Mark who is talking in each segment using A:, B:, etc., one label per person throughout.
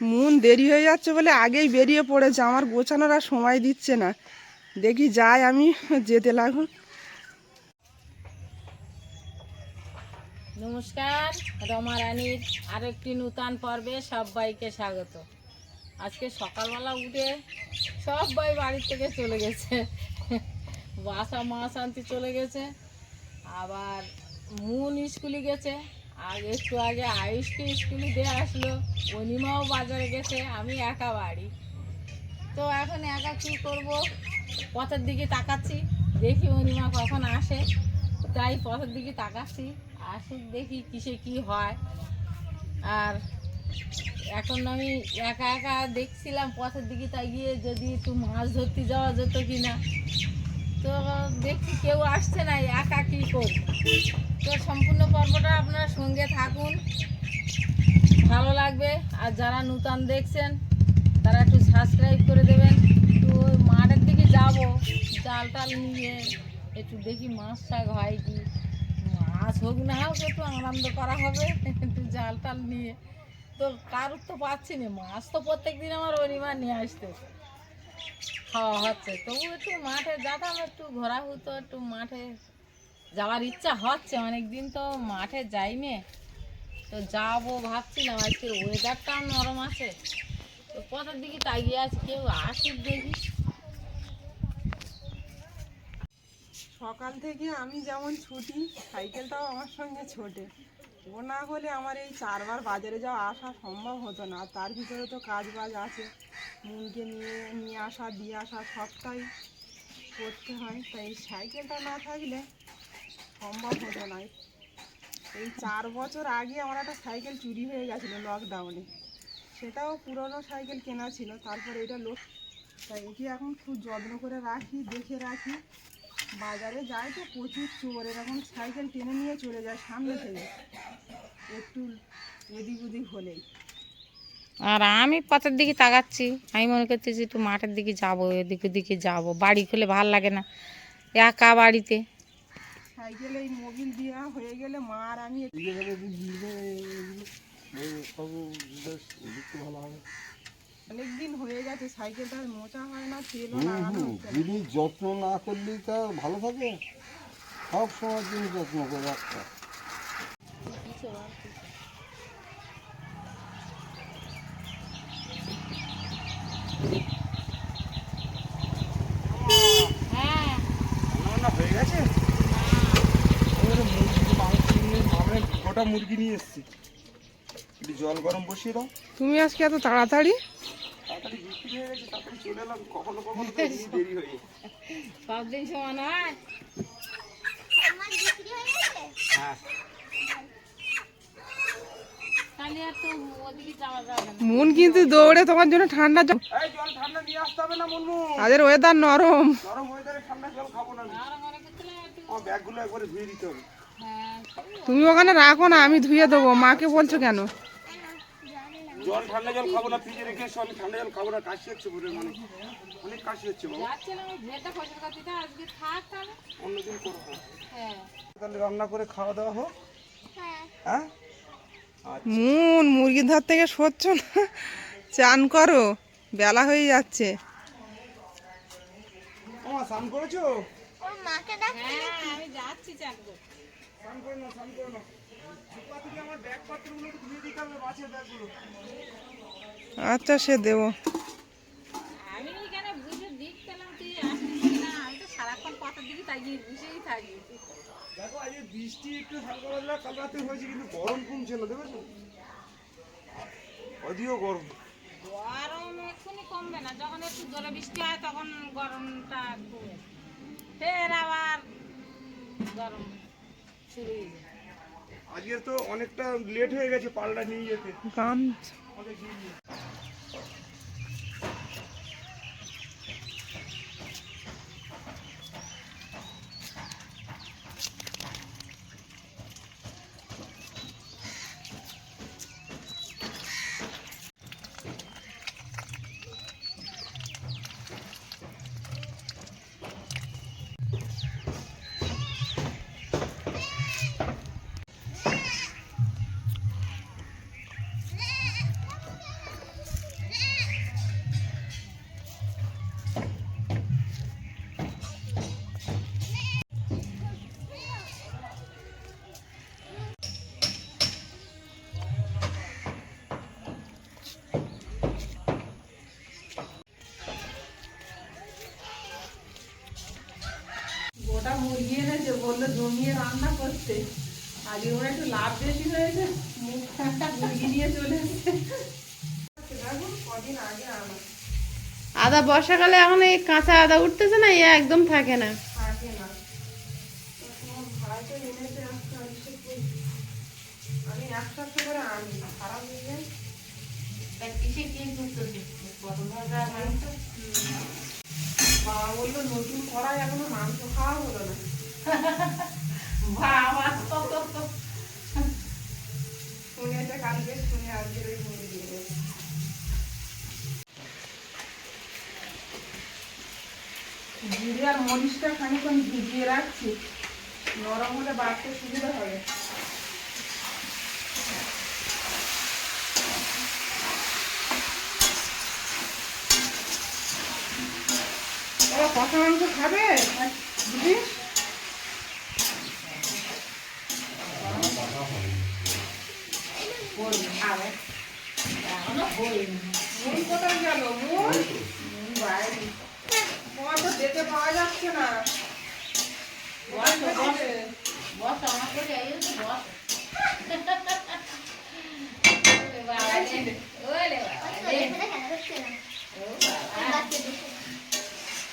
A: মন দেরি হয়ে যাচ্ছে বলে আগেই বেরিয়ে পড়েছে, আমার গোছানোর আর সময় দিচ্ছে না। দেখি যাই আমি, যেতে লাগুন।
B: নমস্কার, রমা রানীর আরও একটি নূতন পর্বে সবাইকে স্বাগত। আজকে সকালবেলা উঠে সবাই বাড়ির থেকে চলে গেছে। বাসা মা শান্তি চলে গেছে, আবার মুন স্কুলে গেছে, আর একটু আগে আয়ুষকে স্কুলে দিয়ে আসলো, অনিমাও বাজারে গেছে, আমি একা বাড়ি। তো এখন একা কী করবো, পথের দিকে তাকাচ্ছি, দেখি অনিমা কখন আসে, তাই পথের দিকে তাকাচ্ছি, আসুক দেখি কিসে কি হয়। আর এখন আমি একা একা দেখছিলাম পথের দিকে তাকিয়ে যদি একটু মাছ ধরতে যাওয়া যেত কি না। তো দেখি কেউ আসছে না, একা কী করব। তো সম্পূর্ণ পর্বটা আপনার সঙ্গে থাকুন, ভালো লাগবে। আর যারা নূতন দেখছেন তারা একটু সাবস্ক্রাইব করে দেবেন। একটু ওই মাঠের দিকে যাবো, জাল টাল নিয়ে একটু দেখি মাছ শাক হয় কি, মাছ হোক না হোক একটু আনন্দ করা হবে একটু জাল টাল নিয়ে। তো কারুর তো পাচ্ছি না মাছ, তো প্রত্যেক দিন আমার অনিমা নিয়ে আসতে খাওয়া হচ্ছে, তবু একটু মাঠে যেতাম, একটু ঘোরা হতো, একটু মাঠে যাওয়ার ইচ্ছা হচ্ছে, অনেক দিন তো মাঠে যাইনি। তো যাবো ভাবছিলাম, আজকের ওয়েদারটাও নরম আছে, তো পথের দিকে তাকিয়ে আছে, কেউ আসুক দেখি।
A: সকাল থেকে আমি যেমন ছুটি, সাইকেলটাও আমার সঙ্গে ছোটে। ও না হলে আমার এই 4বার বাজারে যাওয়া আসা সম্ভব হতো না। তার ভিতরে তো কাজ বাজ আছে, মনকে নিয়ে নিয়ে আসা দিয়ে আসা সবটাই করতে হয়, তাই এই সাইকেলটা না থাকলে সম্ভব হতো না। এই 4 বছর আগে আমার একটা সাইকেল চুরি হয়ে গেছিলো লকডাউনে, সেটাও পুরনো সাইকেল কেনা ছিল, তারপরে এটা লোক, তাই এটি এখন খুব যত্ন করে রাখি, দেখে রাখি। বাজারে যায় তো প্রচুর চোর, এরকম সাইকেল টেনে নিয়ে চলে যায় সামনে থেকে, একটু এদিক ওদিক হলেই।
B: আর আমি পথের দিকে তাকাচ্ছি, আমি মনে করতেছি একটু মাঠের দিকে যাবো, এদিক ওদিকে যাবো, বাড়ি খুলে ভাল লাগে না একা বাড়িতে।
A: সাইকেল এই মোবিল দেওয়া হয়ে গেলে মা আর আমি অনেকদিন হয়ে গেছে সাইকেলটা আর মোচা হয় না, তেলও লাগানো হচ্ছে না।
C: জিনিস যত্ন না করলে তা ভালো থাকে, সব সময় জিনিস যত্ন করে রাখতে।
B: হ্যাঁ,
C: হয়ে গেছে, গোটা মুরগি নিয়ে এসছি, একটু জল গরম বসিয়ে দাও।
A: তুমি আজকে এত তাড়াতাড়ি?
C: তাড়াতাড়ি বিক্রি হয়ে গেছে, তাড়াতাড়ি চলে এলাম, কখনো কখনো তো এমনি দেরি হয়ে যায়।
B: সব দিন সমান হয়।
C: হ্যাঁ,
B: তাহলে আর তো ওদিকে যাওয়া যাবে না।
A: মন কিন্তু দৌড়ে তোমার জন্য ঠান্ডা জল,
C: এই জল ঠান্ডা নিয়ে আসতে হবে না মুনমুন,
A: তাদের ওয়েদার নরম।
C: নরম ওয়েদারে ঠান্ডা জল খাবো না আমি।
B: আর মনে করছিলাম একটু,
C: আমার ব্যাগগুলো একবারে ধুয়ে দিতে হবে।
B: হ্যাঁ,
A: তুমি ওখানে রাখো না, আমি ধুয়ে দেবো। মাকে বলছো কেন?
C: জল ঠান্ডা জল খাবো না, ফ্রিজে রেখে এসো, আমি ঠান্ডা জল খাবো না, কাশি হচ্ছে বলে, মানে অনেক কাশি হচ্ছে বাবা।
B: যাচ্ছিলাম ওই ভেড়টা পয়সা কাটিটা, আজকে থাক তাহলে।
C: অন্যদিন করবো,
B: হ্যাঁ,
C: তাহলে রান্না করে খাওয়া দাওয়া হোক। হ্যাঁ,
A: মন মুরগির ধার থেকে সরছ না, চান করো, বেলা হয়ে যাচ্ছে।
C: তোমার স্নান করেছো?
B: হ্যাঁ, আমি যাচ্ছি চান করতে।
C: স্নান করে নাও, স্নান করে নাও। সুপা থেকে আমার ব্যাগ পত্রগুলো একটু ধুয়ে দিতে হবে, মাছের ব্যাগগুলো।
A: আচ্ছা, সে দেবো।
B: আমি এখানে বুঝে দেখছিলাম তুই আসছিস না, আমি তো সারাক্ষণ পথের দিকে তাকিয়ে বুঝেই থাকি।
C: দেখো আজকে বৃষ্টি একটু হালকা পাতলা কাল রাতে হয়েছে, কিন্তু গরম কমছে না, দেখেছো? অধিও গরম।
B: গরম এক্ষুনি কমবে না, যখন একটু জোরে বৃষ্টি হয় তখন গরমটা কমে, ফের আবার গরম শুরু হয়ে যায়।
C: আজকে তো অনেকটা লেট হয়ে গেছে পাল্টা নিয়ে যেতে।
A: গান
C: আমাদের দিয়ে দিয়ে।
A: বললো জমিয়ে রান্না করতে, আজকে ওরা একটু লাভ বেশি হয়েছে, মুখটা মুরগি নিয়ে চলে এসেছে। দেখো কদিন আগে আনা
D: আদা বর্ষাকালে এখন এই কাঁচা আদা উঠতেছে না, এ একদম থাকে না।
A: থাকে না। তোমার ভাইকে এনেছে একটা হিসেব করে। আমি এক সপ্তাহ করে আনি, খারাপ হয়ে যায়। বাবা বললো নতুন কড়াই এখনো মাংস খাওয়া হলো না। শুনেছে কালকে, শুনে আজকে ওই মুড়ি দিয়ে দেবে। জিরে আর মরিচটা খানিক্ষণ ভিজিয়ে রাখছি, নরম হলে বাড়তে সুবিধা হবে। ওরা কষা মাংস খাবে দিদি? মুড়ি কোথায় গেল? মুড়ি বাইরে। তোমার তো দেখে পাওয়া যাচ্ছে না।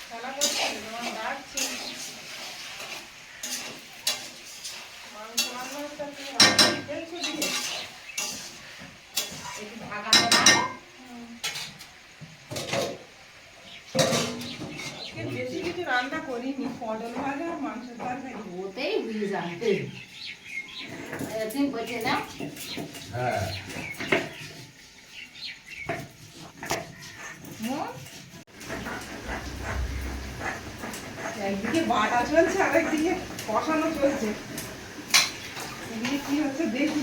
A: খেলা করছে, তোমার ডাকছে। মাংস রান্নাটা কি রান্না খেলছো দিয়ে? আজকে বেশি কিছু রান্না করিনি, পটল ভাজা আর মাংসের তরকারি।
C: হ্যাঁ
A: একদিকে বাটা চলছে আর একদিকে কষানো চলছে, এদিকে কি হচ্ছে দেখি।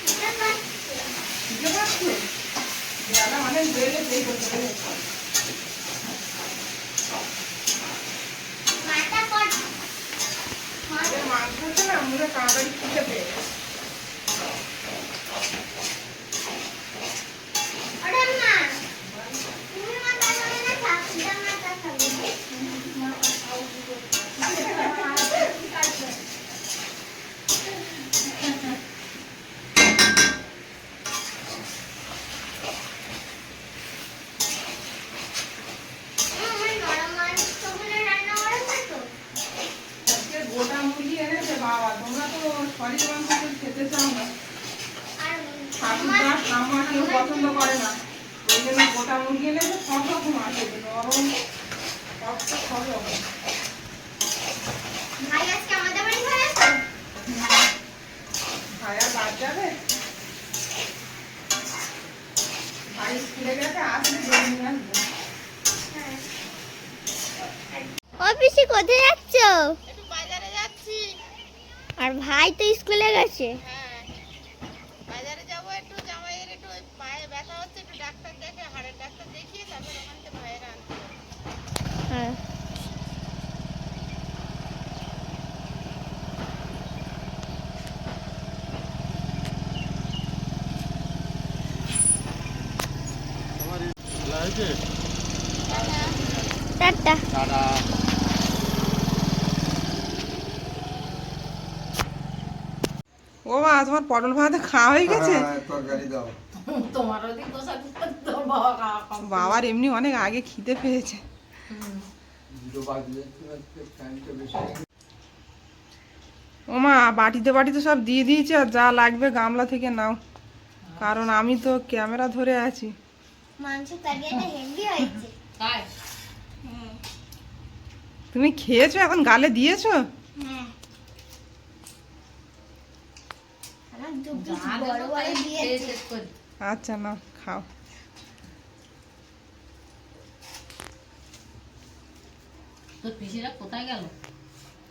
A: বুঝতে পারছো? বেলা অনেক বেড়ে গেছে, এই করতে হবে। মাছ হচ্ছে না, মুখে তাড়াতাড়ি খেতে পেয়ে গোটা মুরগি এনেছে বাবা। তোমরা তো সরি মাংস খেতে চাও না, ঠাকুরদা ঠাম্মা কেউ পছন্দ করে না, ওই জন্য গোটা মুরগি এনেছে। সব রকম আছে, নরম শক্ত সব রকম। ভাই আর বাদ যাবে? ভাই স্কুলে গেছে, আসলে জমি নিয়ে আসবে।
E: ও পিসি কোথায় যাচ্ছ?
B: একটু বাজারে যাচ্ছি।
E: আর ভাই তো স্কুলে গেছে।
B: হ্যাঁ, বাজারে যাবো। একটু জামাইয়ের একটু ওই পায়ে ব্যথা হচ্ছে, একটু ডাক্তার দেখে, হাড়ের ডাক্তার দেখিয়ে তারপর ওখান থেকে ভাইয়ের আনতে হবে।
E: হ্যাঁ। টাটা।
A: ও মা, তোমার পটল ভাতে খাওয়া হয়ে গেছে?
B: তোমার ওদিক দোষা তোর বাবা খাওয়া কম।
A: বাবার এমনি অনেক আগে খিদে পেয়েছে। ও মা, বাটিতে বাটিতে সব দিয়ে দিয়েছে, আর যা লাগবে গামলা থেকে নাও, কারণ আমি তো ক্যামেরা ধরে আছি।
E: মাংস তরকারিটা হেভি হয়েছে।
B: তাই
A: তুমি খেয়েছো, এখন গালে দিয়েছো?
E: হ্যাঁ। আমার দু পিস
B: যা
E: বড়
B: দেবো
E: বড়
B: তাই খেয়ে
E: দিয়েছে।
B: শেষ করি।
A: আচ্ছা না, খাও।
B: তোর পিসিরা কোথায় গেল?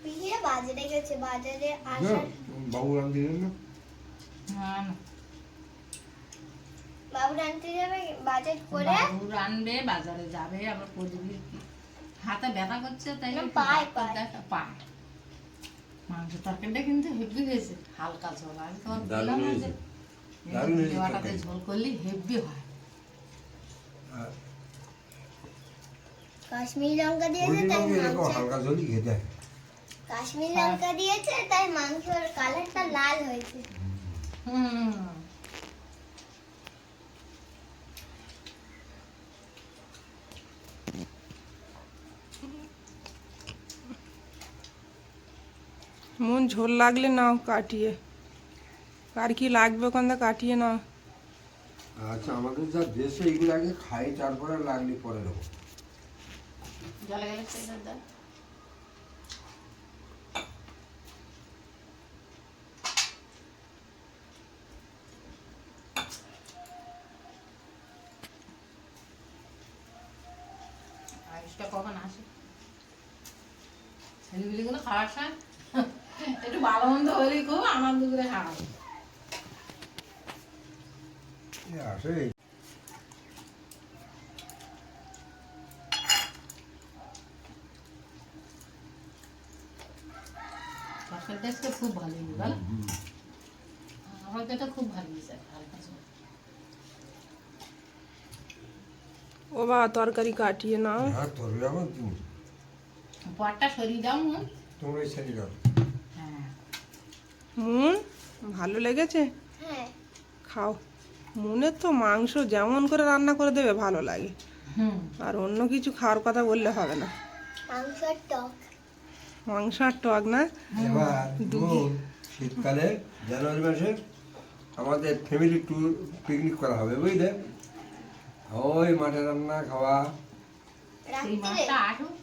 E: পিসিরা বাজারে গেছে, বাজারে আসার
C: বাবু রান্ধি না
B: না না,
E: বাবু আনতে যাবে বাজার করে।
B: বাবু রানবে, বাজারে যাবে, আবার করবি কি? হাতে ব্যথা করছে তাই
E: না,
B: একটু
E: পায়ে,
B: ডাক্তার
E: পায়ে।
B: দেখা, পায়। মাংস তরকারিটা কিন্তু হেভি হয়েছে, হালকা ঝোল। আমি তোমার
C: দারুণ
B: বললাম না
C: হয়েছে।
B: যে
C: দারুণ হয়েছে
B: দেওয়াটাতে
C: তরকারি।
B: ঝোল করলে হেভি হয়।
E: কাশ্মীরি লঙ্কা দিয়েছে তাই কাশ্মীরি লঙ্কা দিয়েছে তাই মাংসের কালারটা লাল হয়েছে।
B: হুম
A: মন ঝোল লাগলে নাও কাটিয়ে, আর কি লাগবে ওখান থেকে কাটিয়ে নাও।
F: আচ্ছা, আমাদের যা দেশে এগুলো আগে খাই, তারপরে লাগলে পরে দেবো।
B: জলে গেলে ছেড়ে দাও। আয়ুষটা কখন আসে? ছেলেগুলিগুলো খাওয়ার সময় একটু ভালো মন্দ হলেই খুব আনন্দ করে খাওয়াবে।
F: আসে
B: তরকারিটা আজকে খুব ভালো হয়েছে বলো? আমার তো এটা খুব ভালো হয়েছে। হালকা ঝোল।
A: ও বাবা তরকারি কাটিয়ে নাও।
F: হ্যাঁ, তোর আমার তুমি
B: পরটা সরিয়ে দাও মন।
F: তোমরাই ছেড়ে দাও।
B: হ্যাঁ
A: মন ভালো লেগেছে?
E: হ্যাঁ,
A: খাও। মনের তো মাংস যেমন করে রান্না করে দেবে ভালো লাগে,
B: হুম
A: আর অন্য কিছু খাওয়ার কথা বললে হবে না।
E: মাংসের টক।
A: মাংস আর টক না?
F: এবার বোন, শীতকালে জানুয়ারি মাসে আমাদের ফ্যামিলি ট্যুর পিকনিক করা হবে, বুঝলে? ওই মাঠে রান্না খাওয়া।
B: এই
E: রাত্রিরে
B: মাছটা আসুক।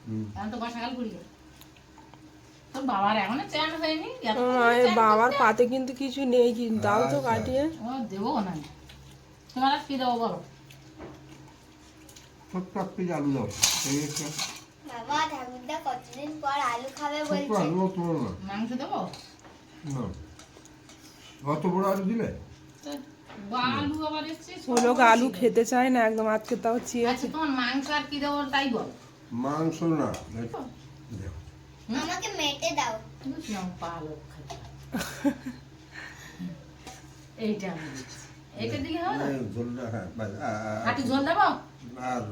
F: হুম।
B: এখন তো বর্ষাকাল পড়িয়ে তোর বাবার এখনো চান হয়নি। এত
A: এই বাবার পাতে কিন্তু কিছু নেই, কিন্তু দাও তো
F: আচ্ছা।
A: কাটিয়ে।
B: ও দেবো না। তোমার আর কি দেবো বলো?
F: ছোট্ট এক পিস আলু দাও। এই একটা
E: বাবা ঠাকুরদা কতদিন পর আলু খাবে
F: ছোট্ট
E: বলছে।
F: আলু তোমার না।
B: মাংস দেবো?
F: না, অত বড় আলু দিলে?
B: বা আলু আবার এসছে।
A: ও লোক আলু খেতে চায় না একদম, আজকে তাও
B: আচ্ছা
A: চেয়েছে।
B: তোমার মাংস আর কি দেবো তাই বল।
F: মাংস না, দাও।
E: আমাকে মেটে দাও।
B: বুঝলাম পালক খাই। এইটা আমি দিচ্ছি। এইটা দিলে হবে না?
F: এই ঝোলটা, হ্যাঁ, বাস,
B: একটু জল দেবো?
F: আর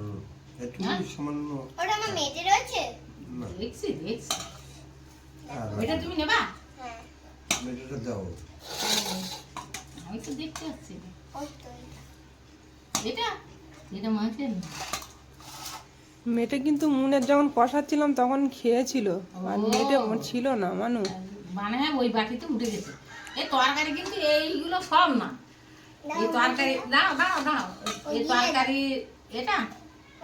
F: একটু সামান্য।
E: ওটা আমার মেটে রয়েছে।
F: না,
B: দেখছি দেখছি।
F: আর
B: ওইটা তুমি নেবা?
E: হ্যাঁ,
F: মেয়েটা দাও।
B: আমি তো দেখতে পাচ্ছি না।
E: ওই তো এটা।
B: এটা এটা মাংসের না।
A: মেটে কিন্তু মুনের যখন কষাচ্ছিলাম তখন খেয়েছিল, আর
B: ও।
A: মেটে ছিল না মানু।
B: মানে ওই বাটিতে উঠে গেছে। এই তরকারি কিন্তু এইগুলো সব না। এই তরকারি দাও দাও দাও। এই তরকারি এটা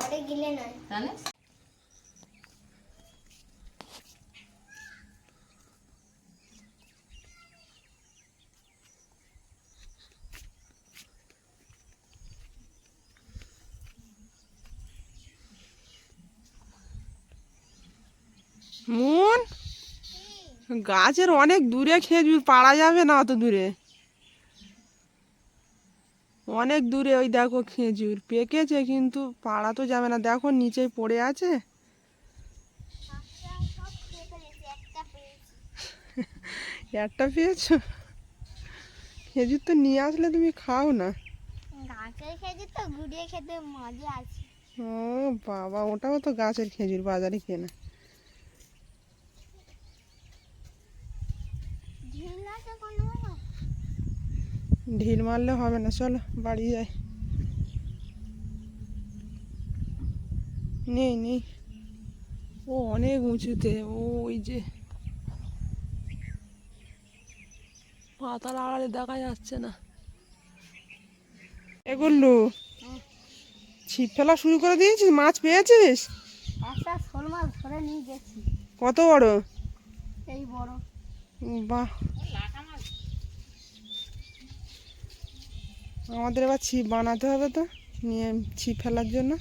E: ওটা গিলে নয়।
B: তাহলে
A: মুন, গাছের অনেক দূরে খেজুর, পাড়া যাবে না অত দূরে। অনেক দূরে ওই দেখো খেজুর পেকেছে, কিন্তু পাড়া তো যাবে না, দেখো নিচেই পড়ে আছে।
E: সব খেয়ে ফেলেছি, একটা পেয়েছি।
A: একটা পেয়েছো? খেজুর তো নিয়ে আসলে তুমি খাও না।
E: গাছের খেজুর তো গুড়িয়ে খেতে মজা আছে।
A: ও বাবা, ওটাও তো গাছের খেজুর, বাজারে কেনা।
E: ঢিল আছে কোনো?
A: ঢিল মারলে হবে না, চলো বাড়ি যাই। নেই নেই, ও অনেক উঁচুতে, ও ওই যে পাতার আড়ালে দেখা যাচ্ছে না। এগুলো ছিপ ফেলা শুরু করে দিয়েছিস? মাছ পেয়েছিস?
E: একটা শোল মাছ ধরে নিয়ে গেছি।
A: কত বড়?
E: এই বড়।
A: বাহ, আমাদের এবার ছিপ বানাতে হবে তো, নিয়ে ছিপ ফেলার জন্য।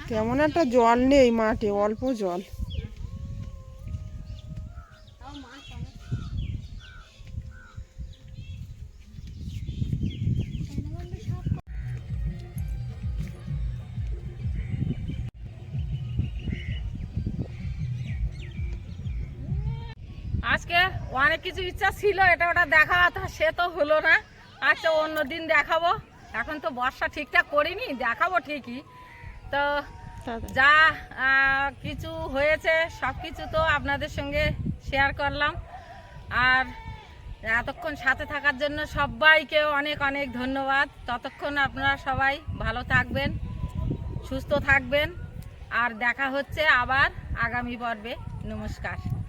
A: তেমন একটা জল নেই মাঠে, অল্প জল।
B: আজকে অনেক কিছু ইচ্ছা ছিল এটা ওটা দেখার, সে তো হলো না। আচ্ছা অন্য দিন দেখাবো। এখন তো বর্ষা ঠিকঠাক করিনি, দেখাবো ঠিকই। তো
D: তাড়াতাড়ি।
B: যা কিছু হয়েছে সব কিছু তো আপনাদের সঙ্গে শেয়ার করলাম। আর এতক্ষণ সাথে থাকার জন্য সবাইকে অনেক অনেক ধন্যবাদ। ততক্ষণ আপনারা সবাই ভালো থাকবেন, সুস্থ থাকবেন। আর দেখা হচ্ছে আবার আগামী পর্বে। নমস্কার।